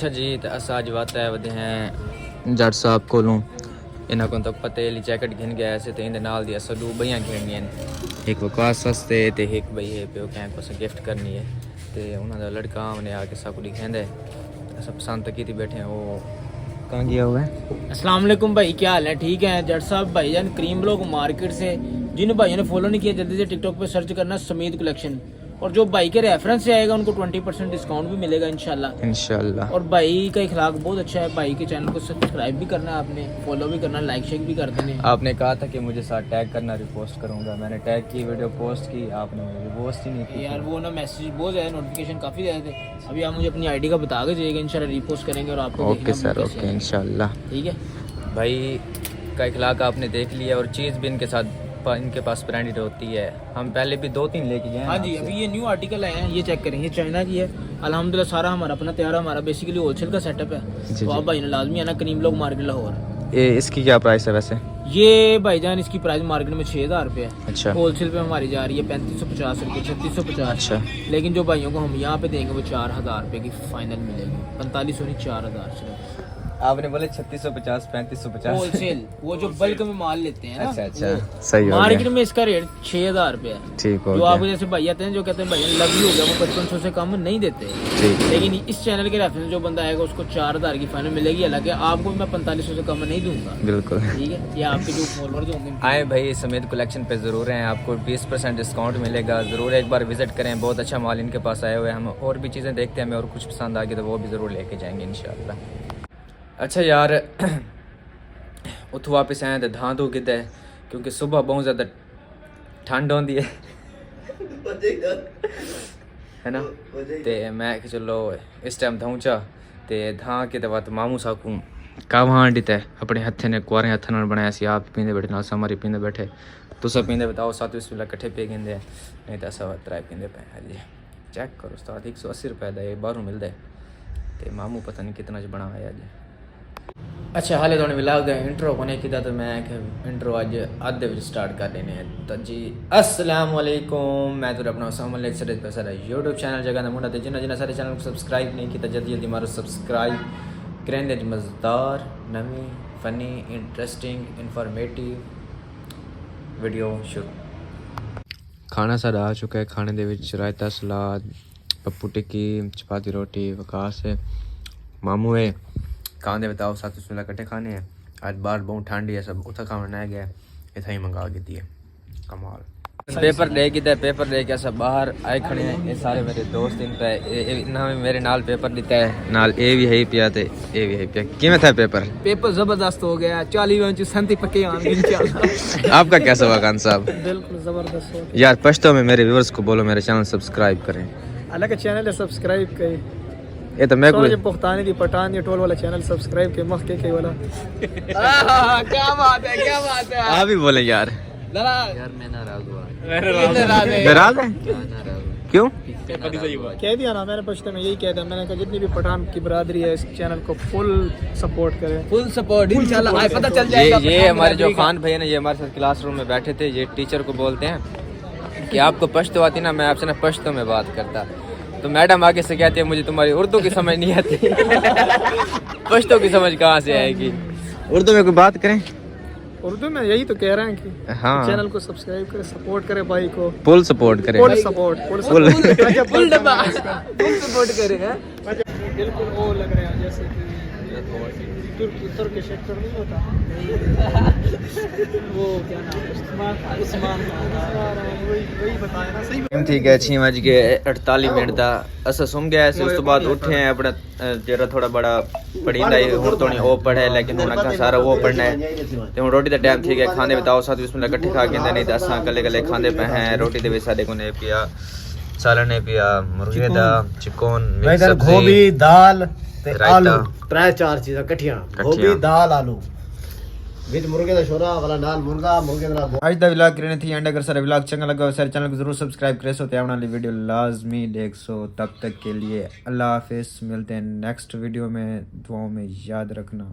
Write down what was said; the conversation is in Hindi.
अच्छा जी, तो अस अज वाता वधे हैं जट साहब कोलों इन्हों को तो पते ली जैकेट घिन गया से तो इन्हें नाल दी अस दो बइयां घिनियां एक वकास वास्ते ते एक बई है प्यो कैं को गिफ्ट करनी है तो उन्होंने लड़का हमने आके सब कुछ दिखांदा है सब पसंद तो की बैठे हैं वो कहाँ गया हुआ है। अस्सलाम वालेकुम भाई, क्या हाल है? ठीक है जट साहब। भाईजान क्रीम ब्लॉक मार्केट से जिन भाइयों ने फॉलो नहीं किया जल्दी से टिकटॉक पे सर्च करना समीद कलेक्शन, और जो भाई के रेफरेंस से आएगा उनको 20% डिस्काउंट भी मिलेगा इंशाल्लाह। और भाई का इखलाक बहुत अच्छा है। भाई के चैनल को सब्सक्राइब भी करना है आपने, फॉलो भी करना, लाइक शेयर भी कर देने। आपने कहा था कि मुझे साथ टैग करना, रिपोस्ट करूंगा, मैंने टैग की, वीडियो पोस्ट की, आपने रिपोस्ट ही नहीं की यार। वो ना मैसेज बहुत ज़्यादा, नोटिफिकेशन काफ़ी ज़्यादा थे। अभी आप मुझे अपनी आईडी का बता के जाइएगा, इंशाल्लाह रिपोस्ट करेंगे और आपको ओके सर, ओके इंशाल्लाह। ठीक है भाई का इखलाक आपने देख लिया और चीज़ भी इनके साथ इनके पास ब्रांडेड होती है। हम पहले भी 2-3 लेके गए। हाँ जी, अभी ये न्यू आर्टिकल आए हैं, ये चेक करें, ये चाइना की है अल्हम्दुलिल्लाह। सारा हमारा अपना तैयार, हमारा बेसिकली होलसेल का सेटअप है। तो आप भाई ने लाजमी है ना क्रीम ब्लॉक मार्केट लाहौर। ये इसकी क्या प्राइस है वैसे? ये भाईजान इसकी प्राइस मार्केट में 6000 रुपये है। अच्छा। होलसेल पे हमारी जा रही है 3550 रुपये, 3650। अच्छा। लेकिन जो भाइयों को हम यहाँ पे देंगे वो 4000 रुपये की फाइनल मिलेगी। 4500 नहीं 4000 सिर्फ। आपने बोले 3650 3550 होलसेल, वो जो बल्क में माल लेते हैं ना। अच्छा सही हो मार्केट गया। में इसका रेट 6000 रुपये है। ठीक हो जो गया। आपको जैसे भाई आते हैं जो कहते हैं भाई लवी हो गया, वो 5500 से कम नहीं देते। ठीक। लेकिन इस चैनल के रेफरेंस जो बंदा आएगा उसको 4000 की फाइनल मिलेगी। हालांकि आपको मैं 4500 से कम नहीं दूंगा। बिल्कुल ठीक है। ये आपके जो फॉलोअर्स होंगे आए भाई समीद कलेक्शन पे ज़रूर हैं, आपको 20% डिस्काउंट मिलेगा। ज़रूर एक बार विजिट करें, बहुत अच्छा माल इनके पास आए हुए हैं। हम और भी चीज़ें देखते हैं, हमें और कुछ पसंद आ गई तो वो भी ज़रूर लेके जाएंगे इंशाल्लाह। अच्छा यार उतो वापस आए तो धां धो गिद्दा है क्योंकि सुबह बहुत ज़्यादा ठंड होती है है ना। तो मैं कि चलो इस टाइम धाऊँ चा तो धां के बाद मामू साकू कावा दिता है अपने हथे ने कुआरे हथ न बनाया सी। आप पींदे बैठे ना हमारी पींदे बैठे तो सब पींदे बताओ 7 बिस्मिल्लाह कट्ठे पे गिंदे नहीं तो असा 3 पींदे पे है जी। चेक करो उस्ताद 180 रुपये का ये बाहरों मिलता है तो मामू पता नहीं कितना च बना आया जी। अच्छा हाले तो विलाग इंट्रो को नहीं किया तो मैं इंट्रो अज अद्धे स्टार्ट कर लेने हैं। तो जी अस्सलाम वालेकुम, मैं तो अपना सारा यूट्यूब चैनल जगह मुंडा तो जिन्हें जिन्हें सारे चैनल को सब्सक्राइब नहीं किया जल्दी जल्दी मारो सब्सक्राइब करें। मज़ेदार नवी फनी इंटरेस्टिंग इन्फॉर्मेटिव वीडियो शुरू। खाना सारा आ चुका है। खाने दे विच रायता, सलाद, पप्पू टिक्की, चपाती, रोटी, वकास है, मामू है। खाने बताओ 7 बिस्मिल्लाह कट्ठे खाने हैं। आज बाहर बहुत ठंडी है, सब उतना खाना है गया इतना ही मंगा के दिए। कमाल पेपर दे के पेपर दे के सब बाहर आए खड़े हैं। ये सारे मेरे दोस्त इन पे इन्होंने मेरे नाल पेपर दिता है, नाल ए भी है पिया ते ए भी है पिया। किमें था पेपर? पेपर जबरदस्त हो गया, 40 में 37 पक्के आएंगे इंशाल्लाह। आपका कैसा हुआ खान साहब? बिल्कुल जबरदस्त हो यार पश्तो में मेरे व्यूअर्स को बोलो मेरे चैनल सब्सक्राइब करें। अलग के चैनल सब्सक्राइब करें। ये तो मैं कोई पुख्तानी दी पठान ये टोल वाला चैनल सब्सक्राइब के मख के वाला। क्या बात है, क्या बात है। आप ही बोले यार। यार मैं नाराज हुआ। नाराज है? क्यों? कह दिया ना मैंने, पछते में यही कह दिया मैंने कहा जितनी भी पठान की बरादरी है इस चैनल को फुल सपोर्ट करें। फुल सपोर्ट इंशाल्लाह पता चल जाएगा। ये हमारे जो खान भाई है ना, ये हमारे साथ क्लासरूम में बैठे थे। ये टीचर को बोलते हैं कि आपको पश्तो आती ना, मैं आपसे ना पश्तो में बात करता। तो मैडम आगे से कहती है मुझे तुम्हारी उर्दू की समझ नहीं आती। पश्तो की समझ कहाँ से आएगी? उर्दू में कोई बात करें। उर्दू में यही तो कह रहे हैं कि हाँ चैनल को सब्सक्राइब करें, सपोर्ट करें भाई को, फुल सपोर्ट करें। फुल सपोर्ट फुल डब्बा फुल सपोर्ट करें। बिल्कुल वो लग रहा है जैसे कि तुर्किश एक्टर नहीं होता वो क्या नाम उस्मान वही बताया ना सही। ठीक है 6:48 का असा सुम गया है। उस तो बाद उठे हैं अपना जरा थोड़ा बड़ा पढ़ीदा है हुण तो नहीं वो पढ़े लेकिन हुण अगर सारा वो पढ़ना है तो हुण रोटी का टाइम ठीक है। खाने बताओ 7 बिस्मिल्लाह कट्ठे खा के नहीं तो असा कले कले खांदे पे हैं। रोटी दे विच साडे को ने पिया सालन ने पिया मुर्गे दा चिकन मिक्स सब्जी गोभी दाल ते आलू रायता 3-4 चीज़ां कट्ठियां गोभी दाल आलू विच मुर्गे दा छोरा वाला नाल मुर्गा मुर्गे दा आज दा व्लॉग करने थी एंड। अगर सारा व्लॉग चंगा लगा हो सारे चैनल को जरूर सब्सक्राइब करे सो आने वाली वीडियो लाजमी देख सो। तब तक के लिए अल्लाह हाफिज़, मिलते हैं नेक्स्ट वीडियो में। दुआओं में याद रखना।